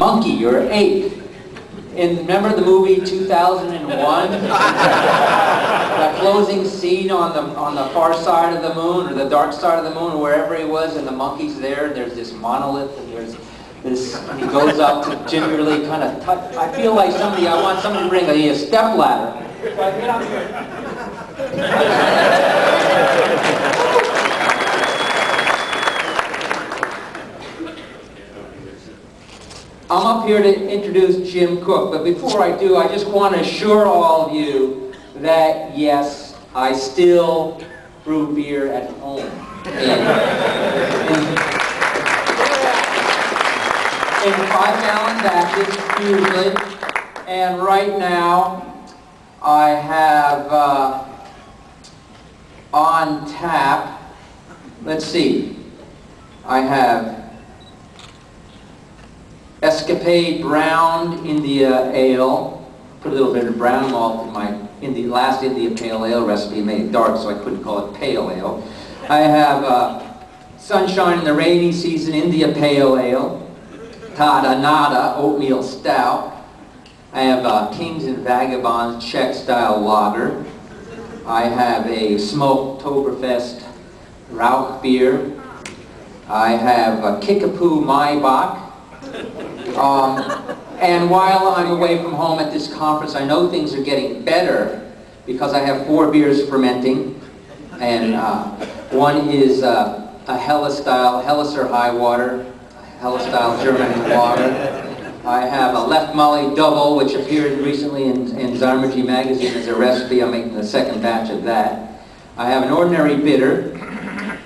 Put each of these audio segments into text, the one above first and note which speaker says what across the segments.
Speaker 1: monkey, you're ape. And remember the movie 2001? That closing scene on the far side of the moon, or the dark side of the moon, or wherever he was, and the monkey's there, and there's this monolith, and there's this, and he goes up to gingerly kind of touch. I feel like I want somebody to bring a step ladder. So I get up here. I'm up here to introduce Jim Koch, but before I do, I just want to assure all of you that, yes, I still brew beer at home. In 5-gallon batches, usually. And right now, I have on tap, let's see, I have Escapade Brown India Ale. Put a little bit of brown malt in the last India Pale Ale recipe, made it dark, so I couldn't call it Pale Ale. I have Sunshine in the Rainy Season India Pale Ale. Tada Nada Oatmeal Stout. I have Kings and Vagabonds Czech Style Lager. I have a Smoked Oktoberfest Rauch Beer. I have a Kickapoo Maibach. And while I'm away from home at this conference, I know things are getting better because I have 4 beers fermenting. And one is a Helles-style High Water, Helles-style German lager. I have a Left Molly Double, which appeared recently in Zymergy magazine as a recipe. I'm making the second batch of that. I have an ordinary bitter.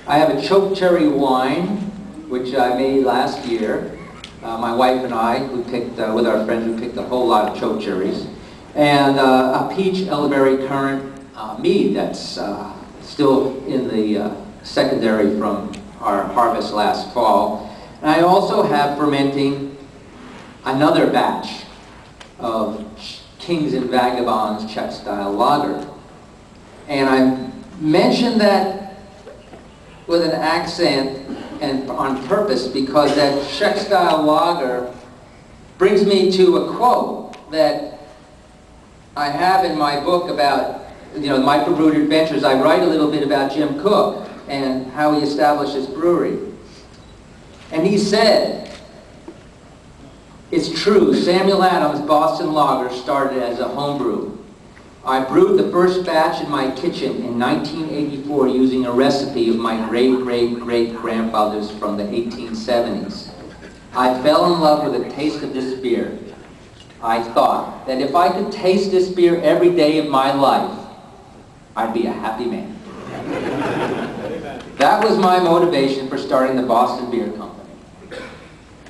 Speaker 1: I have a choke cherry wine, which I made last year. My wife and I, we picked, with our friends, we picked a whole lot of choke cherries. And a peach elderberry currant mead that's still in the secondary from our harvest last fall. And I also have fermenting another batch of Kings and Vagabonds Czech Style Lager. And I mentioned that with an accent and on purpose because that Czech Style Lager brings me to a quote that I have in my book about, microbrewed adventures. I write a little bit about Jim Koch and how he established his brewery. And he said, "It's true, Samuel Adams' Boston Lager started as a homebrew. I brewed the first batch in my kitchen in 1984 using a recipe of my great-great-great-grandfather's from the 1870s. I fell in love with the taste of this beer. I thought that if I could taste this beer every day of my life, I'd be a happy man." That was my motivation for starting the Boston Beer Company.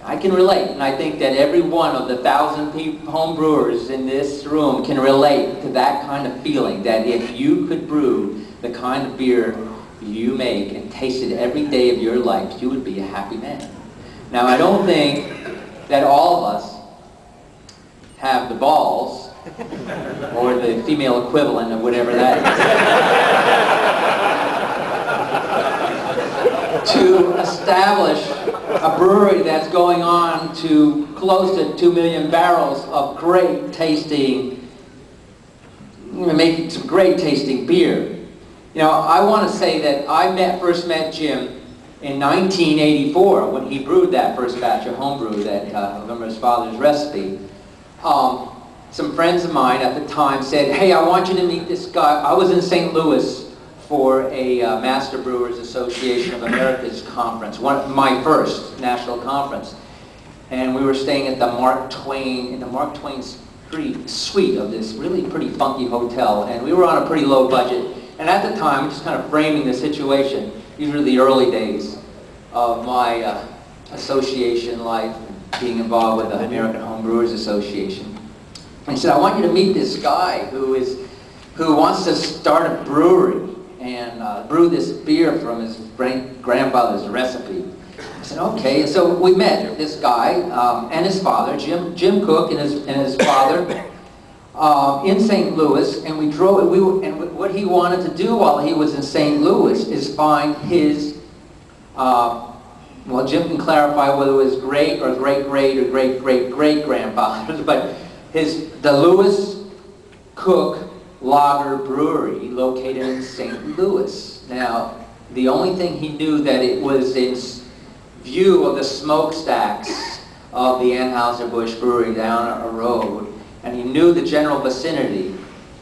Speaker 1: I can relate, and I think that every one of the 1,000 home brewers in this room can relate to that kind of feeling, that if you could brew the kind of beer you make and taste it every day of your life, you would be a happy man. Now, I don't think that all of us have the balls, or the female equivalent of whatever that is, to establish a brewery that's going on to close to 2 million barrels of great tasting, making some great tasting beer. I want to say that I first met Jim in 1984 when he brewed that first batch of homebrew that I remember his father's recipe. Some friends of mine at the time said, "Hey, I want you to meet this guy." I was in St. Louis for a Master Brewers Association of America's conference, my first national conference. And we were staying at the Mark Twain Street suite of this really pretty funky hotel. And we were on a pretty low budget. And at the time, just kind of framing the situation, these were the early days of my association life, being involved with the American Home Brewers Association. And he said, "I want you to meet this guy who wants to start a brewery and brew this beer from his grandfather's recipe." I said, "Okay." And so we met this guy and his father, Jim Koch, and his father in St. Louis, and we drove. And what he wanted to do while he was in St. Louis is find his well, Jim can clarify whether it was great or great-great or great-great-great-grandfathers, but the Lewis Koch Lager Brewery, located in St. Louis. Now, the only thing he knew that it was its view of the smokestacks of the Anheuser-Busch Brewery down a road, and he knew the general vicinity,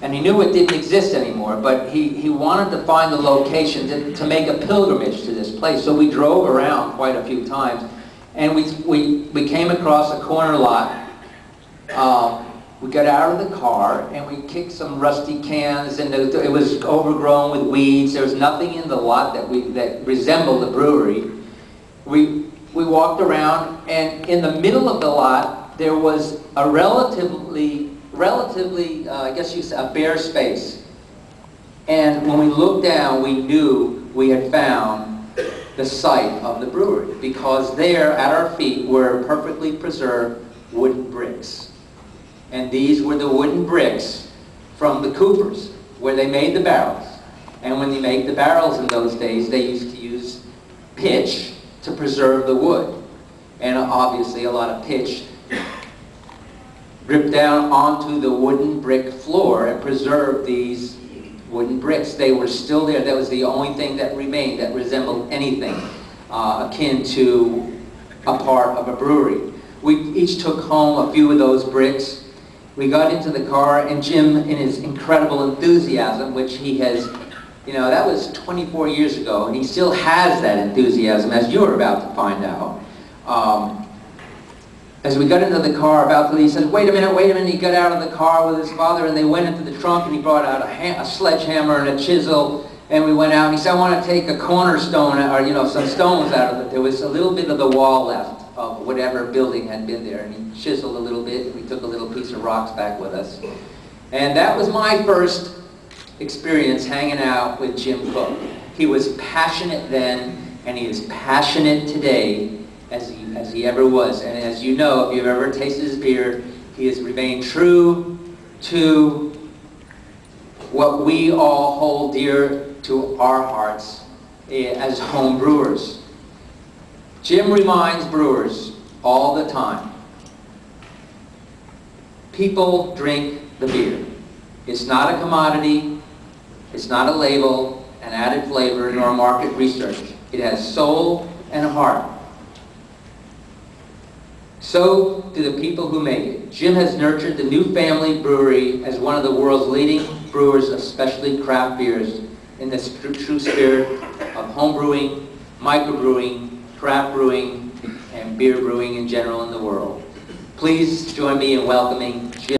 Speaker 1: and he knew it didn't exist anymore, but he wanted to find the location to make a pilgrimage to this place. So we drove around quite a few times, and we came across a corner lot. We got out of the car and we kicked some rusty cans, and it was overgrown with weeds. There was nothing in the lot that resembled the brewery. We walked around, and in the middle of the lot there was a relatively, I guess you say, a bare space. And when we looked down, we knew we had found the site of the brewery, because there at our feet were perfectly preserved wooden bricks. And these were the wooden bricks from the coopers, where they made the barrels. And when they made the barrels in those days, they used to use pitch to preserve the wood. And obviously a lot of pitch dripped down onto the wooden brick floor and preserved these wooden bricks. They were still there. That was the only thing that remained that resembled anything akin to a part of a brewery. We each took home a few of those bricks. We got into the car, and Jim, in his incredible enthusiasm, which he has, you know, that was 24 years ago, and he still has that enthusiasm, as you're about to find out. As we got into the car, he said, wait a minute, he got out of the car with his father, and they went into the trunk, and he brought out a sledgehammer and a chisel, and we went out, and he said, I want to take a cornerstone, or, you know, some stones out of it. There was a little bit of the wall left of whatever building had been there, and he chiseled a little bit, and we took a little piece of rocks back with us. And that was my first experience hanging out with Jim Koch. He was passionate then, and he is passionate today as he ever was. And as you know, if you've ever tasted his beer, he has remained true to what we all hold dear to our hearts as home brewers. Jim reminds brewers all the time, people drink the beer. It's not a commodity, it's not a label, an added flavor, nor market research. It has soul and heart. So do the people who make it. Jim has nurtured the New Family Brewery as one of the world's leading brewers of specialty craft beers in the true spirit of home brewing, microbrewing, craft brewing, and beer brewing in general in the world. Please join me in welcoming Jim.